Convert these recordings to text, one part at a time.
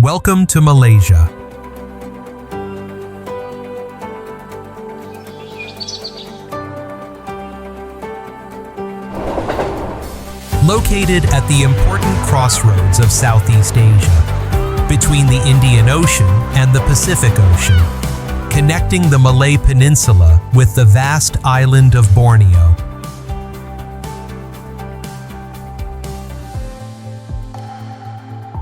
Welcome to Malaysia. Located at the important crossroads of Southeast Asia, between the Indian Ocean and the Pacific Ocean, connecting the Malay Peninsula with the vast island of Borneo.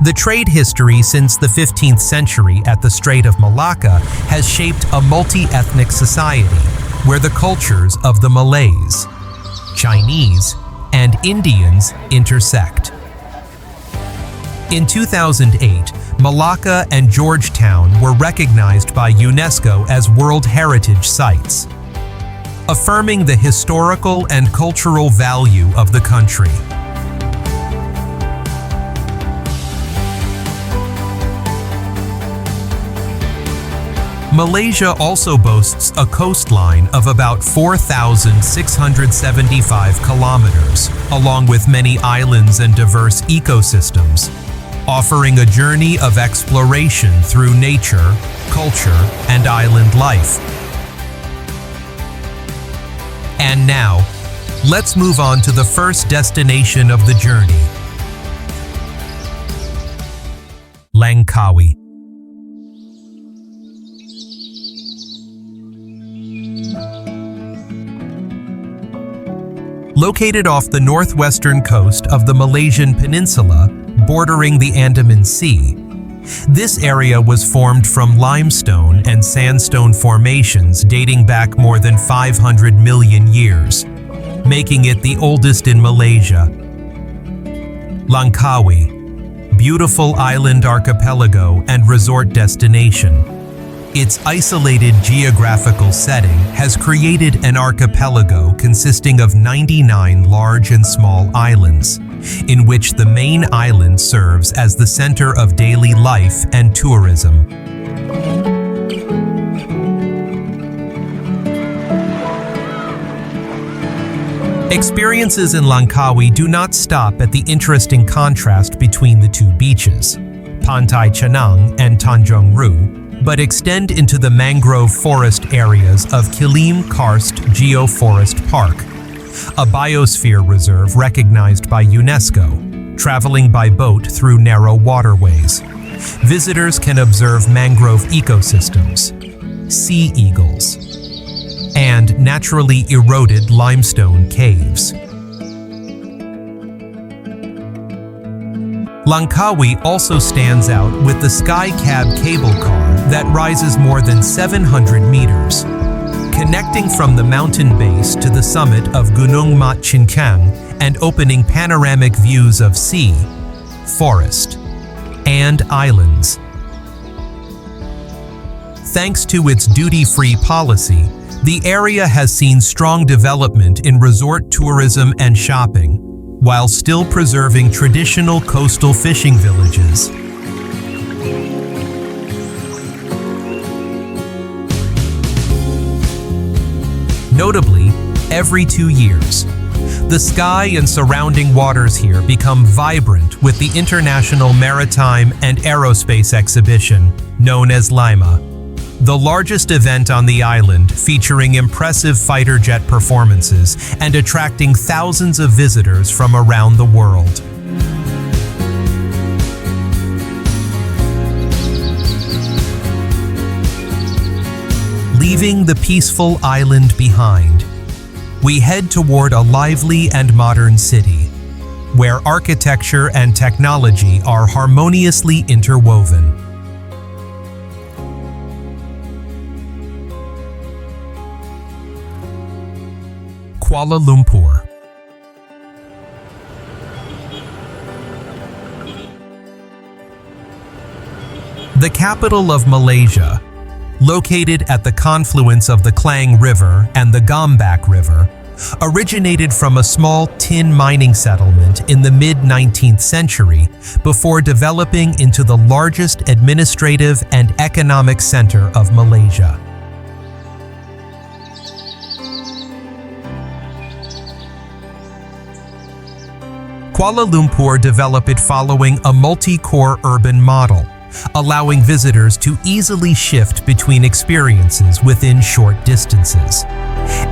The trade history since the 15th century at the Strait of Malacca has shaped a multi-ethnic society where the cultures of the Malays, Chinese, and Indians intersect. In 2008, Malacca and Georgetown were recognized by UNESCO as World Heritage Sites, affirming the historical and cultural value of the country. Malaysia also boasts a coastline of about 4,675 kilometers, along with many islands and diverse ecosystems, offering a journey of exploration through nature, culture, and island life. And now, let's move on to the first destination of the journey: Langkawi. Located off the northwestern coast of the Malaysian peninsula, bordering the Andaman Sea, this area was formed from limestone and sandstone formations dating back more than 500 million years, making it the oldest in Malaysia. Langkawi, beautiful island archipelago and resort destination. Its isolated geographical setting has created an archipelago consisting of 99 large and small islands, in which the main island serves as the center of daily life and tourism. Experiences in Langkawi do not stop at the interesting contrast between the two beaches, Pantai Chanang and Tanjung Ru, but extend into the mangrove forest areas of Kilim Karst Geoforest Park, a biosphere reserve recognized by UNESCO, traveling by boat through narrow waterways. Visitors can observe mangrove ecosystems, sea eagles, and naturally eroded limestone caves. Langkawi also stands out with the Sky Cab cable car that rises more than 700 meters, connecting from the mountain base to the summit of Gunung Mat Chincang and opening panoramic views of sea, forest, and islands. Thanks to its duty-free policy, the area has seen strong development in resort tourism and shopping, while still preserving traditional coastal fishing villages. Notably, every 2 years, the sky and surrounding waters here become vibrant with the International Maritime and Aerospace Exhibition, known as LIMA, the largest event on the island featuring impressive fighter jet performances and attracting thousands of visitors from around the world. Leaving the peaceful island behind, we head toward a lively and modern city, where architecture and technology are harmoniously interwoven. Kuala Lumpur. The capital of Malaysia, located at the confluence of the Klang River and the Gombak River, originated from a small tin mining settlement in the mid-19th century before developing into the largest administrative and economic center of Malaysia. Kuala Lumpur developed following a multi-core urban model, allowing visitors to easily shift between experiences within short distances.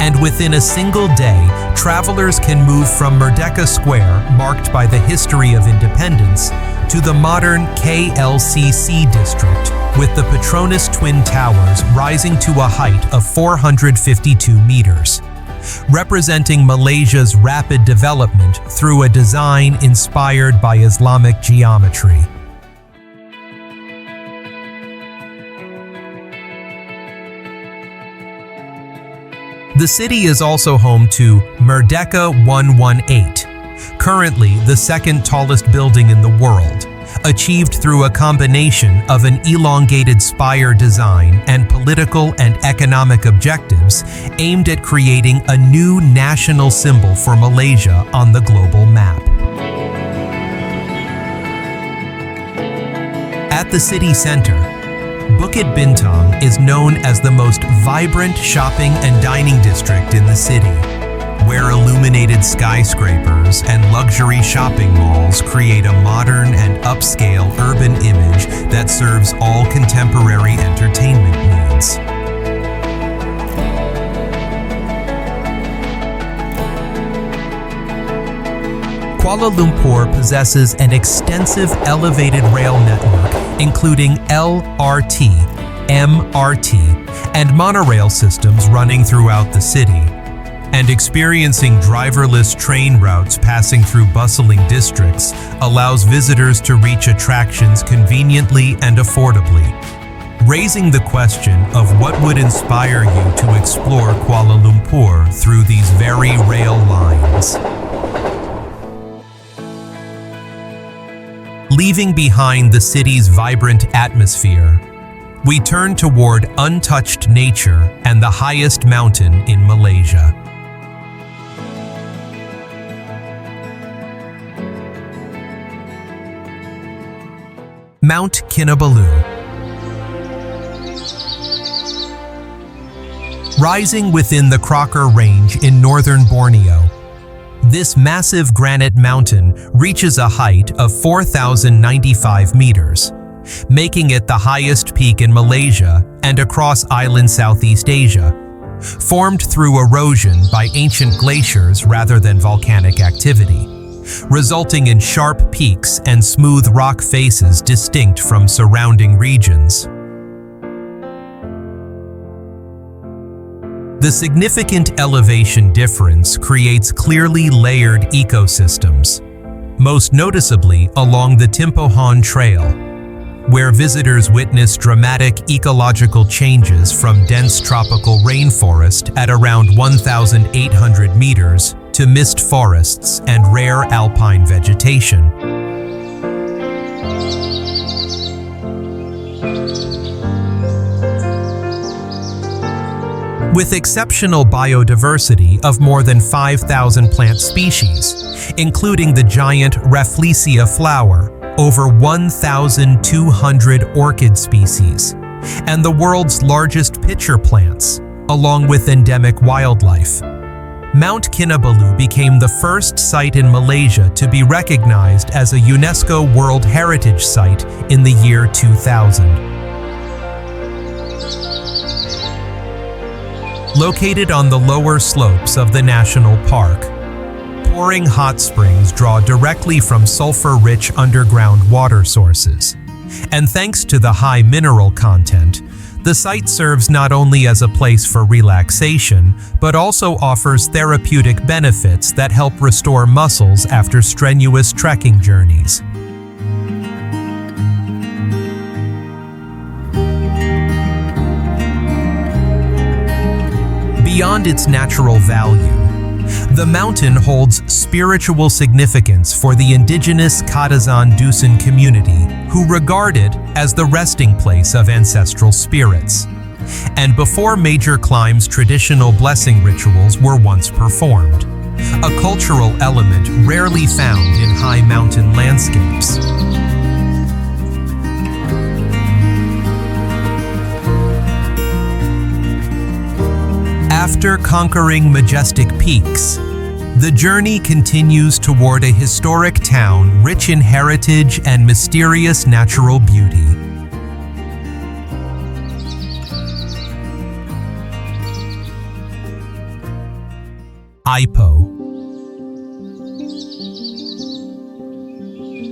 And within a single day, travelers can move from Merdeka Square, marked by the history of independence, to the modern KLCC district, with the Petronas Twin Towers rising to a height of 452 meters, representing Malaysia's rapid development through a design inspired by Islamic geometry. The city is also home to Merdeka 118, currently the second tallest building in the world, achieved through a combination of an elongated spire design and political and economic objectives aimed at creating a new national symbol for Malaysia on the global map. At the city center, Bukit Bintang is known as the most vibrant shopping and dining district in the city, where illuminated skyscrapers and luxury shopping malls create a modern and upscale urban image that serves all contemporary entertainment needs. Kuala Lumpur possesses an extensive elevated rail network, including LRT, MRT, and monorail systems running throughout the city. And experiencing driverless train routes passing through bustling districts allows visitors to reach attractions conveniently and affordably, raising the question of what would inspire you to explore Kuala Lumpur through these very rail lines. Leaving behind the city's vibrant atmosphere, we turn toward untouched nature and the highest mountain in Malaysia. Mount Kinabalu. Rising within the Crocker Range in northern Borneo, this massive granite mountain reaches a height of 4,095 meters, making it the highest peak in Malaysia and across island Southeast Asia, formed through erosion by ancient glaciers rather than volcanic activity, resulting in sharp peaks and smooth rock faces distinct from surrounding regions. The significant elevation difference creates clearly layered ecosystems, most noticeably along the Timpohan Trail, where visitors witness dramatic ecological changes from dense tropical rainforest at around 1,800 meters to mist forests and rare alpine vegetation. With exceptional biodiversity of more than 5,000 plant species, including the giant Rafflesia flower, over 1,200 orchid species, and the world's largest pitcher plants, along with endemic wildlife. Mount Kinabalu became the first site in Malaysia to be recognized as a UNESCO World Heritage Site in the year 2000. Located on the lower slopes of the national park, pouring hot springs draw directly from sulfur-rich underground water sources. And thanks to the high mineral content, the site serves not only as a place for relaxation, but also offers therapeutic benefits that help restore muscles after strenuous trekking journeys. Beyond its natural value, the mountain holds spiritual significance for the indigenous Kadazan Dusun community, who regard it as the resting place of ancestral spirits. And before major climbs, traditional blessing rituals were once performed, a cultural element rarely found in high mountain landscapes. After conquering majestic peaks, the journey continues toward a historic town rich in heritage and mysterious natural beauty. Ipoh.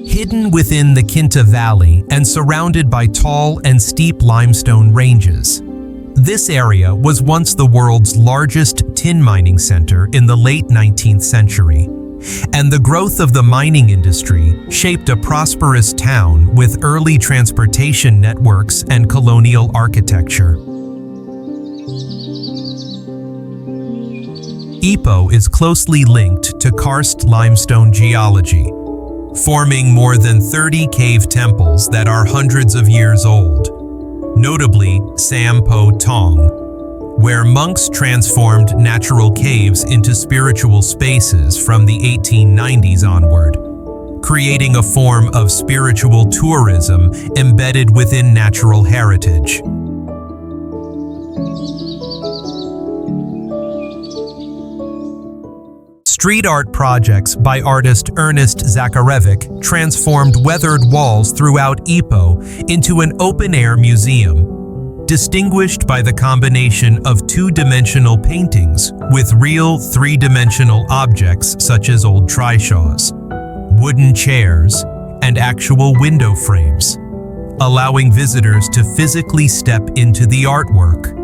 Hidden within the Kinta Valley and surrounded by tall and steep limestone ranges, this area was once the world's largest tin mining center in the late 19th century, and the growth of the mining industry shaped a prosperous town with early transportation networks and colonial architecture. Ipoh is closely linked to Karst limestone geology, forming more than 30 cave temples that are hundreds of years old, notably Sampo Tong, where monks transformed natural caves into spiritual spaces from the 1890s onward, creating a form of spiritual tourism embedded within natural heritage. Street art projects by artist Ernest Zakarevic transformed weathered walls throughout Ipoh into an open-air museum, distinguished by the combination of two-dimensional paintings with real three-dimensional objects such as old trishaws, wooden chairs, and actual window frames, allowing visitors to physically step into the artwork.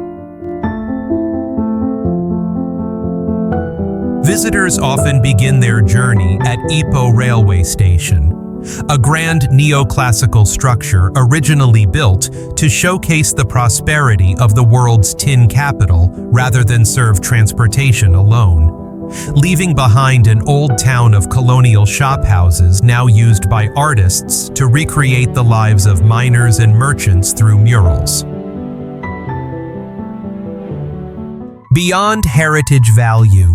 Visitors often begin their journey at Ipoh Railway Station, a grand neoclassical structure originally built to showcase the prosperity of the world's tin capital rather than serve transportation alone, leaving behind an old town of colonial shophouses now used by artists to recreate the lives of miners and merchants through murals. Beyond heritage value,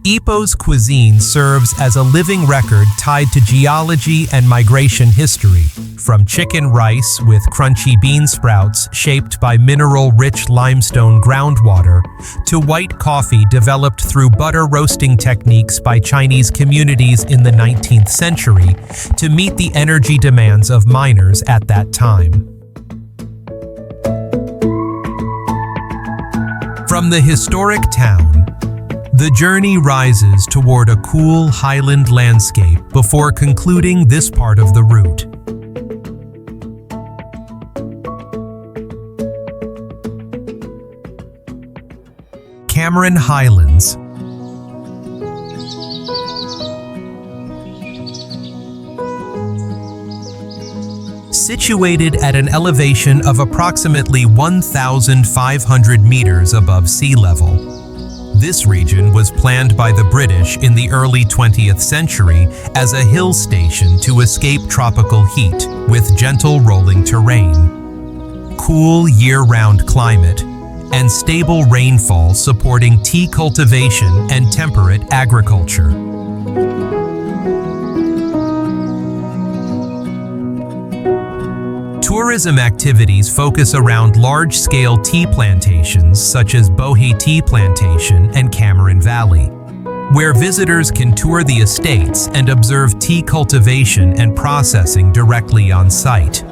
Ipoh's cuisine serves as a living record tied to geology and migration history, from chicken rice with crunchy bean sprouts shaped by mineral-rich limestone groundwater, to white coffee developed through butter roasting techniques by Chinese communities in the 19th century to meet the energy demands of miners at that time. From the historic town, the journey rises toward a cool highland landscape before concluding this part of the route. Cameron Highlands. Situated at an elevation of approximately 1,500 meters above sea level, this region was planned by the British in the early 20th century as a hill station to escape tropical heat with gentle rolling terrain, cool year-round climate, and stable rainfall supporting tea cultivation and temperate agriculture. Tourism activities focus around large-scale tea plantations such as Bohea Tea Plantation and Cameron Valley, where visitors can tour the estates and observe tea cultivation and processing directly on site.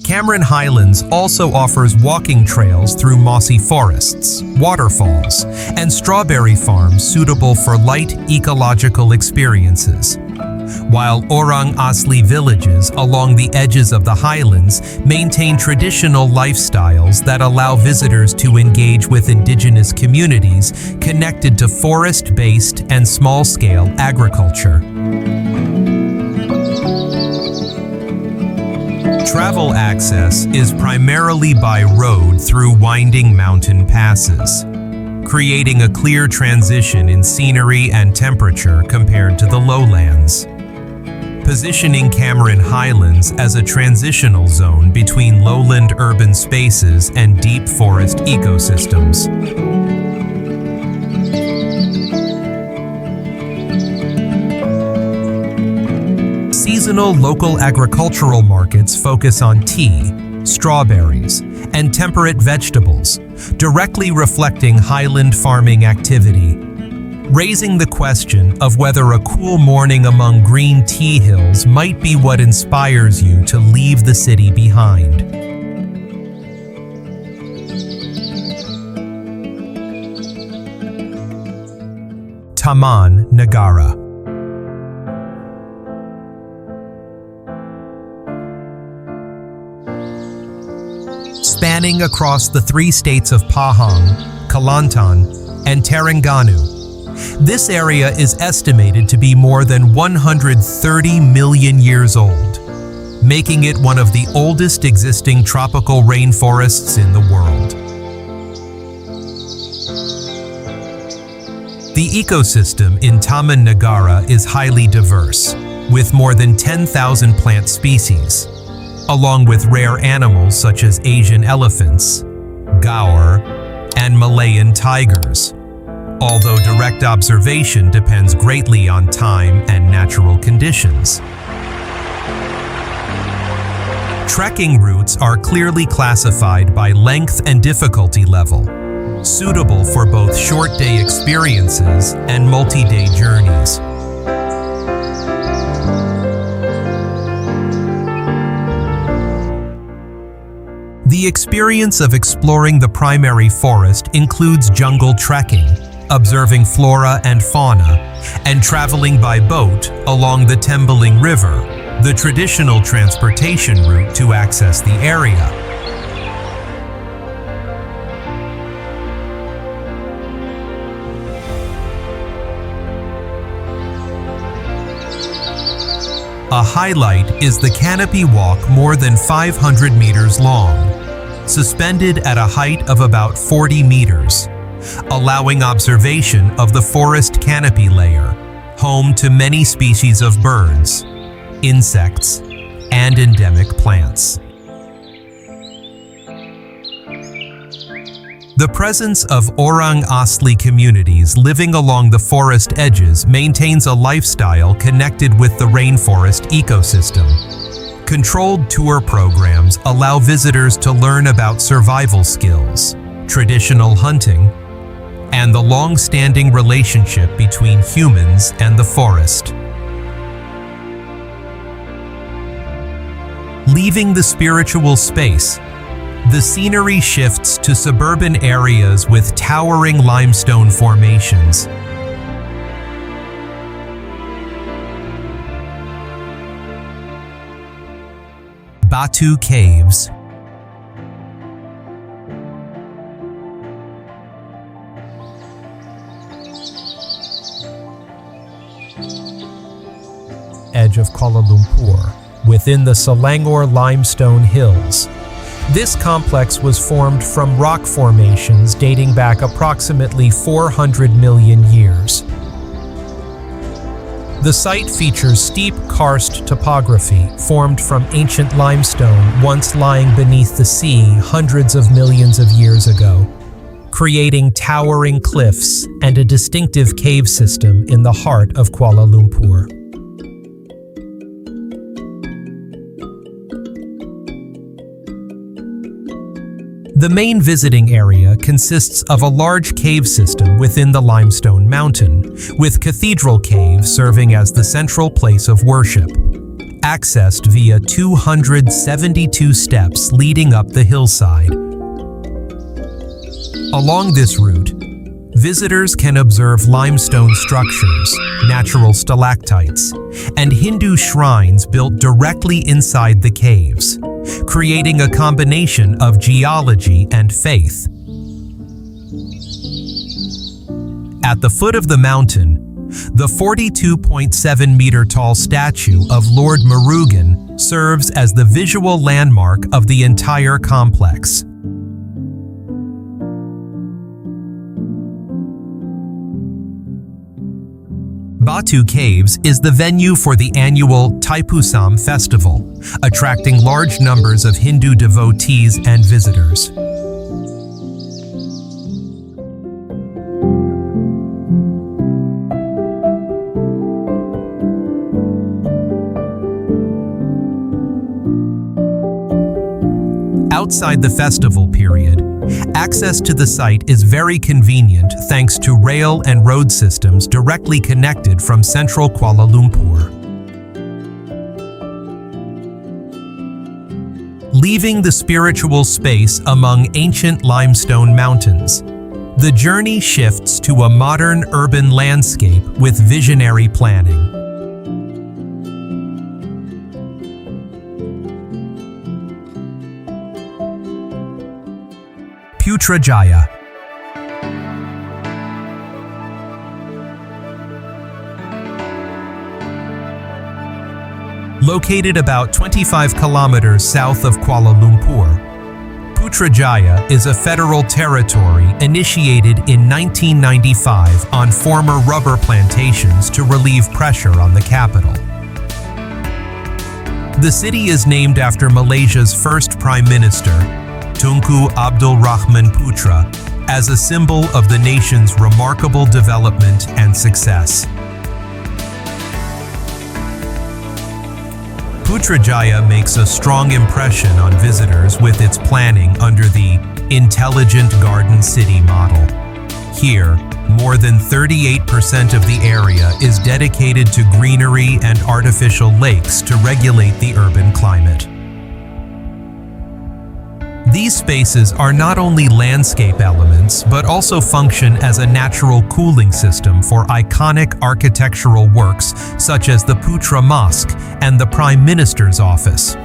Cameron Highlands also offers walking trails through mossy forests, waterfalls, and strawberry farms suitable for light ecological experiences, while Orang Asli villages along the edges of the highlands maintain traditional lifestyles that allow visitors to engage with indigenous communities connected to forest-based and small-scale agriculture. Travel access is primarily by road through winding mountain passes, creating a clear transition in scenery and temperature compared to the lowlands, positioning Cameron Highlands as a transitional zone between lowland urban spaces and deep forest ecosystems. Seasonal local agricultural markets focus on tea, strawberries, and temperate vegetables, directly reflecting highland farming activity. raising the question of whether a cool morning among green tea hills might be what inspires you to leave the city behind. Taman Negara. Spanning across the three states of Pahang, Kelantan, and Terengganu, this area is estimated to be more than 130 million years old, making it one of the oldest existing tropical rainforests in the world. The ecosystem in Taman Negara is highly diverse, with more than 10,000 plant species, along with rare animals such as Asian elephants, gaur, and Malayan tigers, although direct observation depends greatly on time and natural conditions. Trekking routes are clearly classified by length and difficulty level, suitable for both short-day experiences and multi-day journeys. The experience of exploring the primary forest includes jungle trekking, observing flora and fauna, and traveling by boat along the Tembeling River, the traditional transportation route to access the area. A highlight is the canopy walk, more than 500 meters long, suspended at a height of about 40 meters, allowing observation of the forest canopy layer, home to many species of birds, insects, and endemic plants. The presence of Orang Asli communities living along the forest edges maintains a lifestyle connected with the rainforest ecosystem. Controlled tour programs allow visitors to learn about survival skills, traditional hunting, and the long-standing relationship between humans and the forest. Leaving the spiritual space, the scenery shifts to suburban areas with towering limestone formations. Batu Caves. Edge of Kuala Lumpur, within the Selangor limestone hills. This complex was formed from rock formations dating back approximately 400 million years. The site features steep karst topography formed from ancient limestone once lying beneath the sea hundreds of millions of years ago, creating towering cliffs and a distinctive cave system in the heart of Kuala Lumpur. The main visiting area consists of a large cave system within the limestone mountain, with Cathedral Cave serving as the central place of worship, accessed via 272 steps leading up the hillside. Along this route, visitors can observe limestone structures, natural stalactites, and Hindu shrines built directly inside the caves, creating a combination of geology and faith. At the foot of the mountain, the 42.7-meter tall statue of Lord Murugan serves as the visual landmark of the entire complex. Batu Caves is the venue for the annual Taipusam festival, attracting large numbers of Hindu devotees and visitors. Outside the festival period, access to the site is very convenient thanks to rail and road systems directly connected from central Kuala Lumpur. Leaving the spiritual space among ancient limestone mountains, the journey shifts to a modern urban landscape with visionary planning. Putrajaya. Located about 25 kilometers south of Kuala Lumpur, Putrajaya is a federal territory initiated in 1995 on former rubber plantations to relieve pressure on the capital. The city is named after Malaysia's first Prime Minister, Tunku Abdul Rahman Putra, as a symbol of the nation's remarkable development and success. Putrajaya makes a strong impression on visitors with its planning under the Intelligent Garden City model. Here, more than 38% of the area is dedicated to greenery and artificial lakes to regulate the urban climate. These spaces are not only landscape elements, but also function as a natural cooling system for iconic architectural works such as the Putra Mosque and the Prime Minister's office.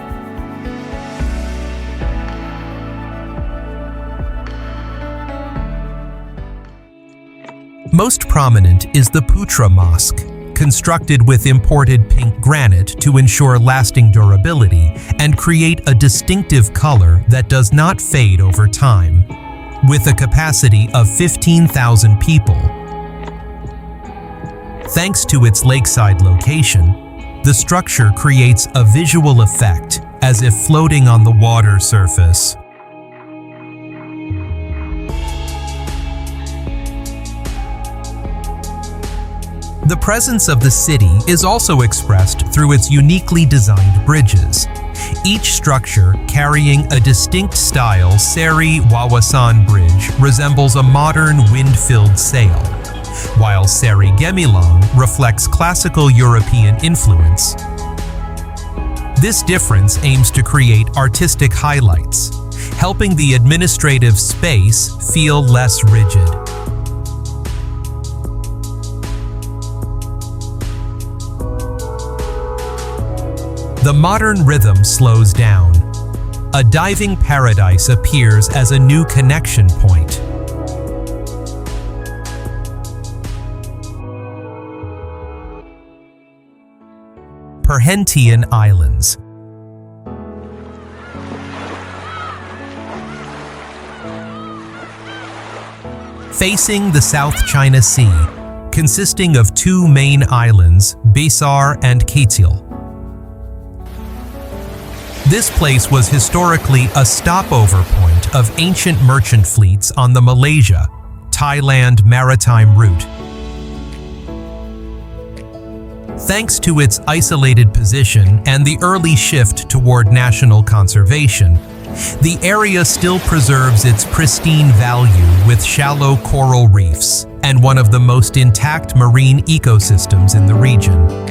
Most prominent is the Putra Mosque, constructed with imported pink granite to ensure lasting durability and create a distinctive color that does not fade over time. With a capacity of 15,000 people. Thanks to its lakeside location, the structure creates a visual effect as if floating on the water surface. The presence of the city is also expressed through its uniquely designed bridges, each structure carrying a distinct style. Seri Wawasan Bridge resembles a modern wind-filled sail, while Seri Gemilang reflects classical European influence. This difference aims to create artistic highlights, helping the administrative space feel less rigid. The modern rhythm slows down. A diving paradise appears as a new connection point. Perhentian Islands. Facing the South China Sea, consisting of two main islands, Besar and Kecil. This place was historically a stopover point of ancient merchant fleets on the Malaysia-Thailand maritime route. Thanks to its isolated position and the early shift toward national conservation, the area still preserves its pristine value with shallow coral reefs and one of the most intact marine ecosystems in the region.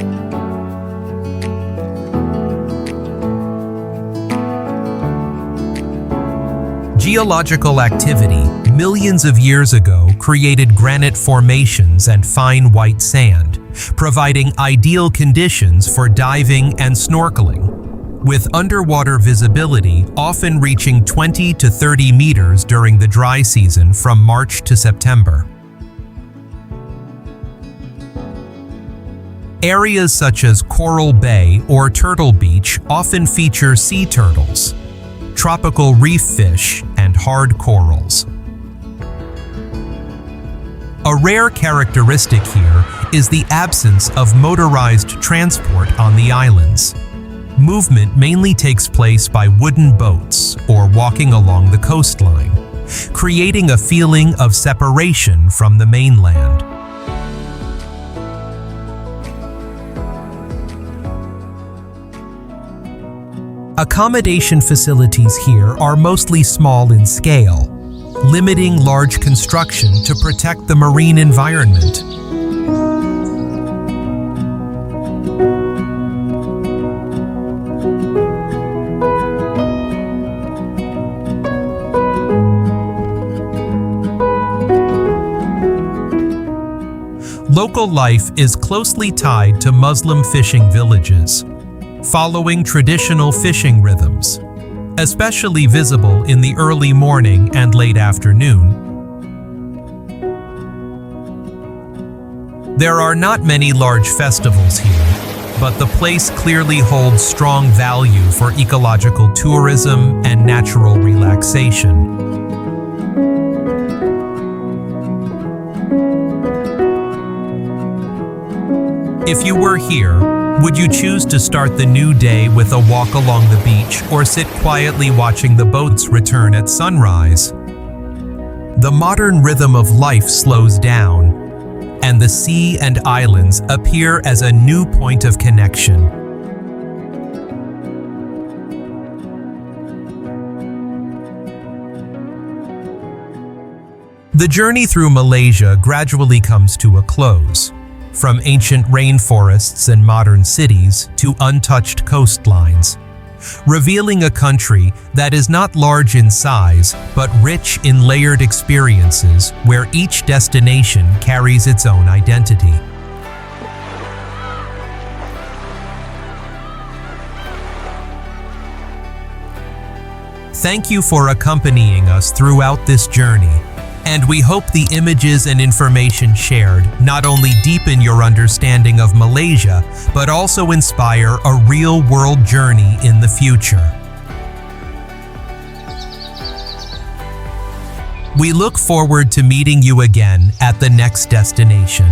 Geological activity millions of years ago created granite formations and fine white sand, providing ideal conditions for diving and snorkeling, with underwater visibility often reaching 20 to 30 meters during the dry season from March to September. Areas such as Coral Bay or Turtle Beach often feature sea turtles, tropical reef fish, and hard corals. A rare characteristic here is the absence of motorized transport on the islands. Movement mainly takes place by wooden boats or walking along the coastline, creating a feeling of separation from the mainland. Accommodation facilities here are mostly small in scale, limiting large construction to protect the marine environment. Local life is closely tied to Muslim fishing villages, following traditional fishing rhythms, especially visible in the early morning and late afternoon. There are not many large festivals here, but the place clearly holds strong value for ecological tourism and natural relaxation. If you were here, would you choose to start the new day with a walk along the beach or sit quietly watching the boats return at sunrise? The modern rhythm of life slows down, and the sea and islands appear as a new point of connection. The journey through Malaysia gradually comes to a close. From ancient rainforests and modern cities to untouched coastlines, revealing a country that is not large in size, but rich in layered experiences where each destination carries its own identity. Thank you for accompanying us throughout this journey. And we hope the images and information shared not only deepen your understanding of Malaysia, but also inspire a real-world journey in the future. We look forward to meeting you again at the next destination.